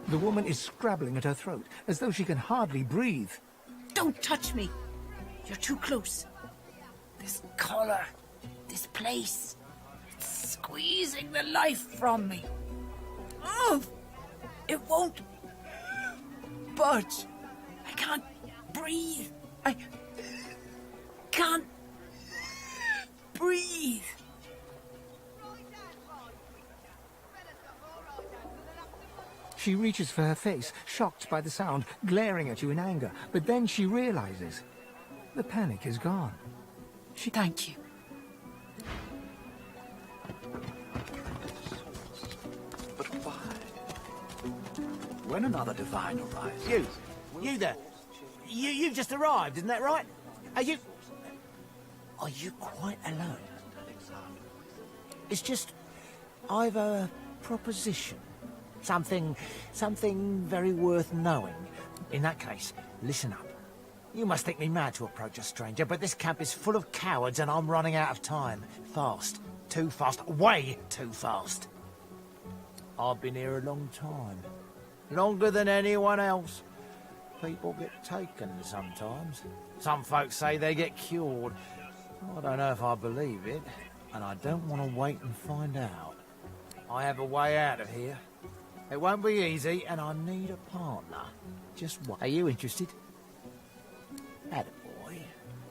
Speaker 3: The woman is scrabbling at her throat, as though she can hardly breathe.
Speaker 8: Don't touch me. You're too close. This collar, this place, it's squeezing the life from me. Oh, it won't budge. I can't breathe. I can't breathe.
Speaker 3: She reaches for her face, shocked by the sound, glaring at you in anger. But then she realizes the panic is gone.
Speaker 8: Thank you.
Speaker 1: But why? When another divine arrives...
Speaker 7: You there. You've just arrived, isn't that right? Are you quite alone? It's just, I've a proposition. Something very worth knowing. In that case, listen up. You must think me mad to approach a stranger, but this camp is full of cowards and I'm running out of time. Fast. Too fast. Way too fast. I've been here a long time. Longer than anyone else. People get taken sometimes. Some folks say they get cured. I don't know if I believe it, and I don't want to wait and find out. I have a way out of here. It won't be easy, and I need a partner. Just what? Are you interested? Attaboy.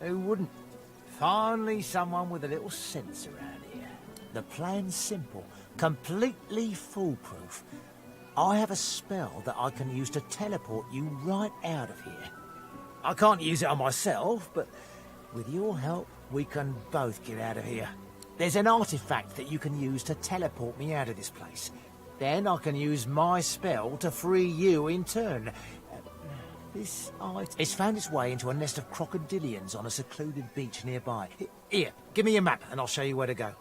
Speaker 7: Who wouldn't? Finally, someone with a little sense around here. The plan's simple, completely foolproof. I have a spell that I can use to teleport you right out of here. I can't use it on myself, but with your help, we can both get out of here. There's an artifact that you can use to teleport me out of this place. Then I can use my spell to free you in turn. This item... It's found its way into a nest of crocodilians on a secluded beach nearby. Here, give me a map and I'll show you where to go.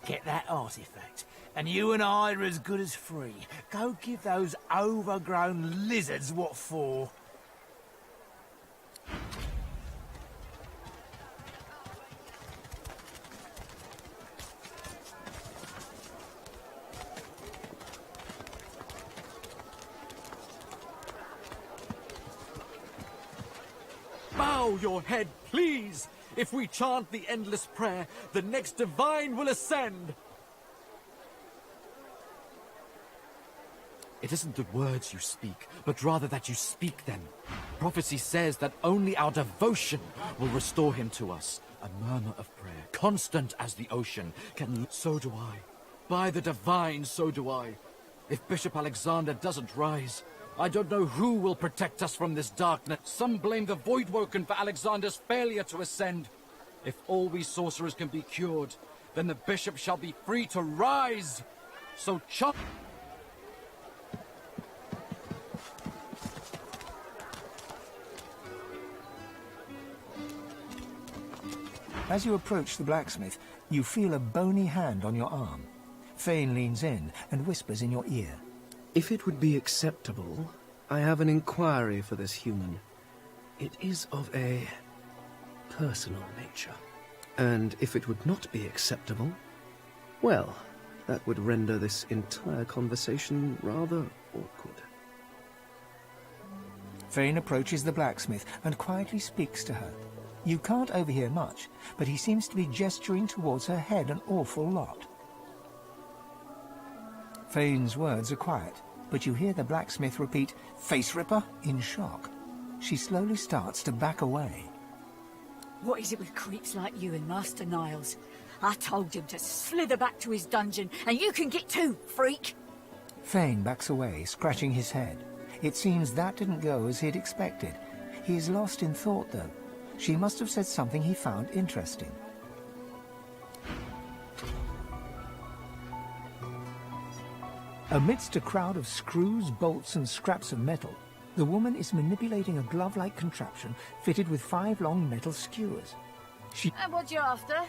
Speaker 7: Get that artifact, and you and I are as good as free. Go give those overgrown lizards what for.
Speaker 6: Bow your head, please! If we chant the endless prayer, the next divine will ascend! It isn't the words you speak, but rather that you speak them. Prophecy says that only our devotion will restore him to us. A murmur of prayer, constant as the ocean, can... So do I. By the divine, so do I. If Bishop Alexander doesn't rise, I don't know who will protect us from this darkness. Some blame the Voidwoken for Alexander's failure to ascend. If all we sorcerers can be cured, then the bishop shall be free to rise. So chant...
Speaker 3: As you approach the blacksmith, you feel a bony hand on your arm. Fane leans in and whispers in your ear.
Speaker 10: If it would be acceptable, I have an inquiry for this human. It is of a personal nature. And if it would not be acceptable, well, that would render this entire conversation rather awkward.
Speaker 3: Fane approaches the blacksmith and quietly speaks to her. You can't overhear much, but he seems to be gesturing towards her head an awful lot. Fane's words are quiet, but you hear the blacksmith repeat, "Face Ripper," in shock. She slowly starts to back away.
Speaker 8: What is it with creeps like you and Master Niles? I told him to slither back to his dungeon, and you can get too, freak!
Speaker 3: Fane backs away, scratching his head. It seems that didn't go as he'd expected. He is lost in thought, though. She must have said something he found interesting. Amidst a crowd of screws, bolts, and scraps of metal, the woman is manipulating a glove-like contraption fitted with 5 long metal skewers.
Speaker 8: And what you after?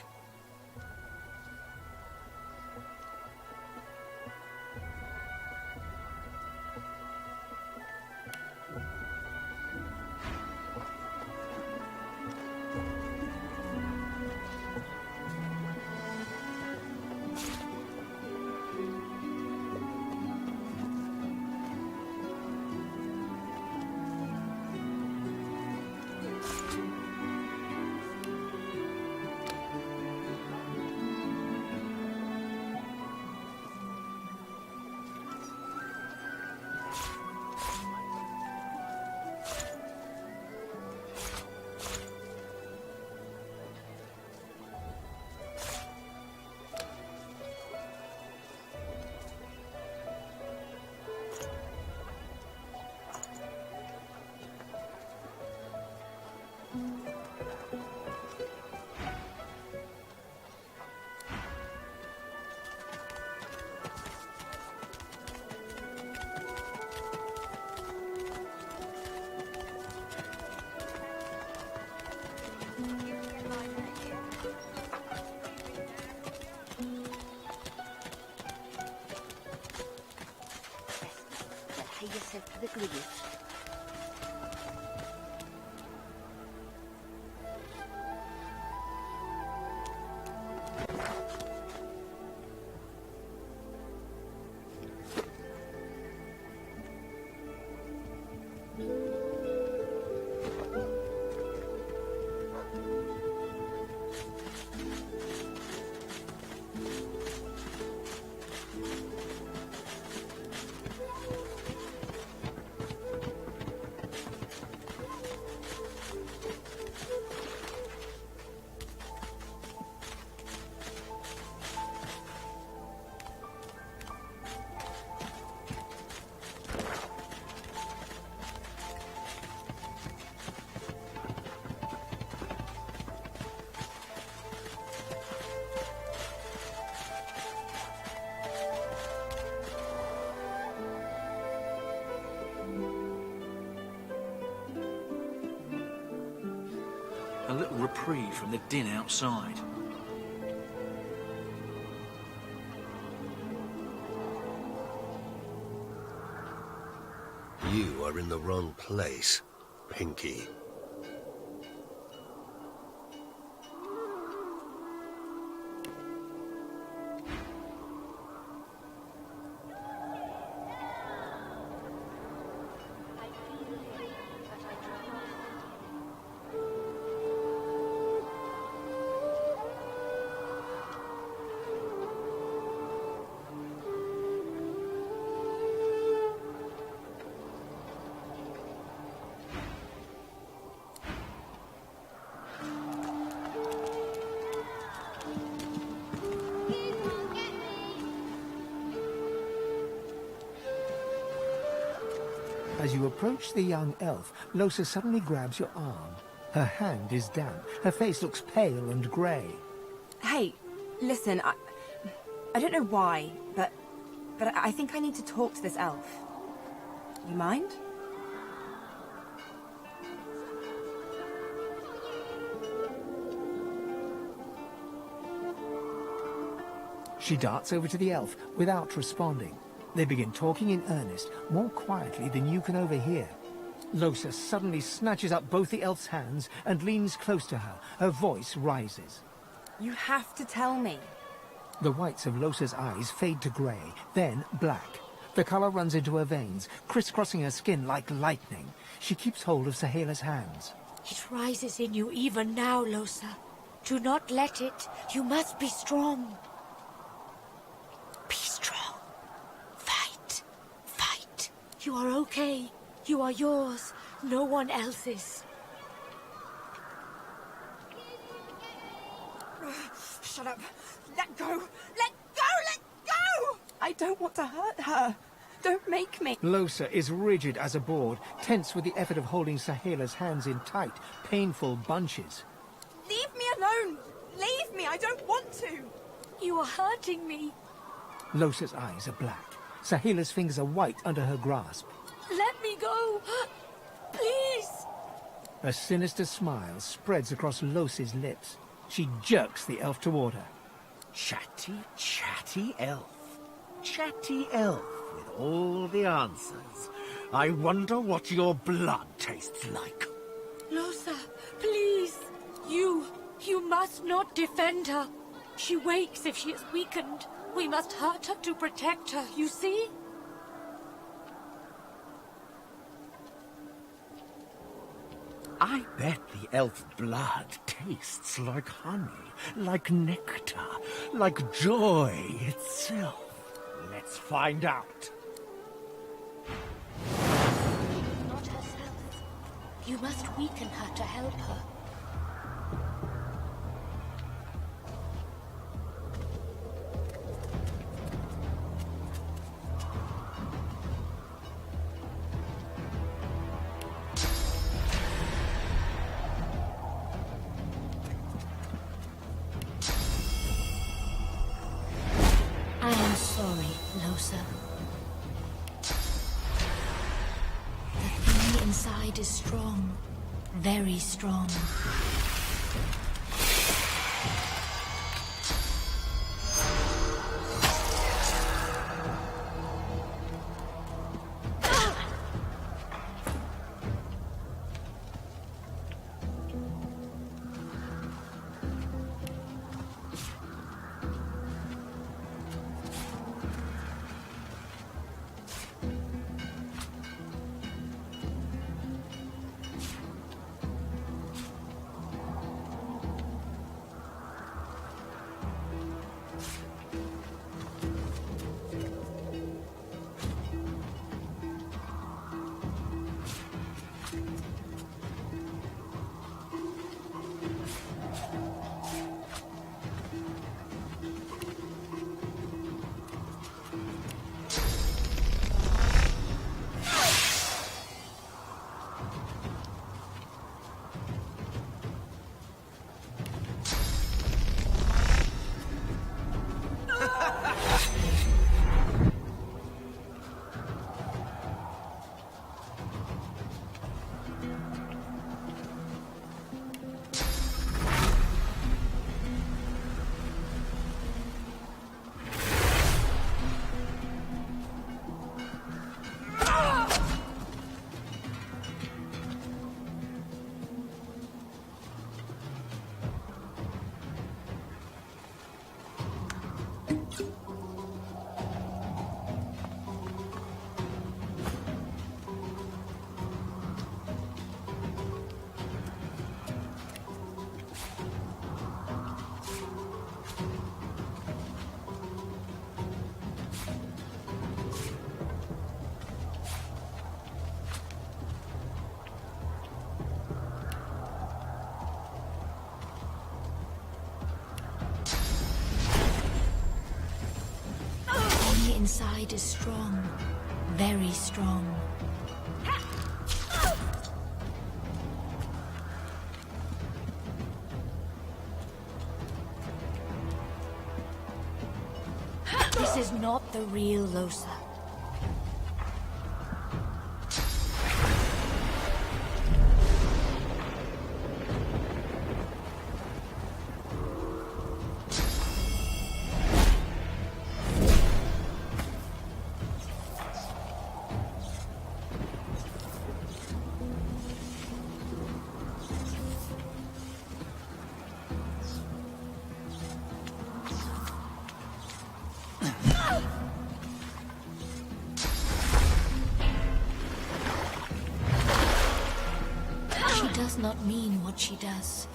Speaker 8: yourself to the grave.
Speaker 1: A little reprieve from the din outside.
Speaker 4: You are in the wrong place, Pinky.
Speaker 3: As you approach the young elf, Losa suddenly grabs your arm. Her hand is damp. Her face looks pale and grey.
Speaker 17: Hey, listen, I don't know why, but I think I need to talk to this elf. You mind?
Speaker 3: She darts over to the elf without responding. They begin talking in earnest, more quietly than you can overhear. Losa suddenly snatches up both the elf's hands and leans close to her. Her voice rises.
Speaker 17: You have to tell me.
Speaker 3: The whites of Losa's eyes fade to grey, then black. The colour runs into her veins, crisscrossing her skin like lightning. She keeps hold of Sahela's hands.
Speaker 22: It rises in you even now, Losa. Do not let it. You must be strong. Be strong. Fight. Fight. You are okay. You are yours. No one else's.
Speaker 17: Shut up. Let go. Let go. Let go. I don't want to hurt her. Don't make me.
Speaker 3: Losa is rigid as a board, tense with the effort of holding Sahela's hands in tight, painful bunches.
Speaker 17: Leave me alone. Leave me. I don't want to.
Speaker 22: You are hurting me.
Speaker 3: Losa's eyes are black. Sahela's fingers are white under her grasp.
Speaker 22: Let me go. Please.
Speaker 3: A sinister smile spreads across Losa's lips. She jerks the elf toward her.
Speaker 7: Chatty, chatty elf. Chatty elf with all the answers. I wonder what your blood tastes like.
Speaker 22: Losa, please. You must not defend her. She wakes if she is weakened. We must hurt her to protect her, you see?
Speaker 7: I bet the elf blood tastes like honey, like nectar, like joy itself. Let's find out.
Speaker 22: Not herself. You must weaken her to help her. I am sorry, Losa. The thing inside is strong. Very strong. inside is strong. Very strong. This is not the real Losa. She does not mean what she does.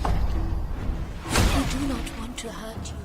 Speaker 22: I do not want to hurt you.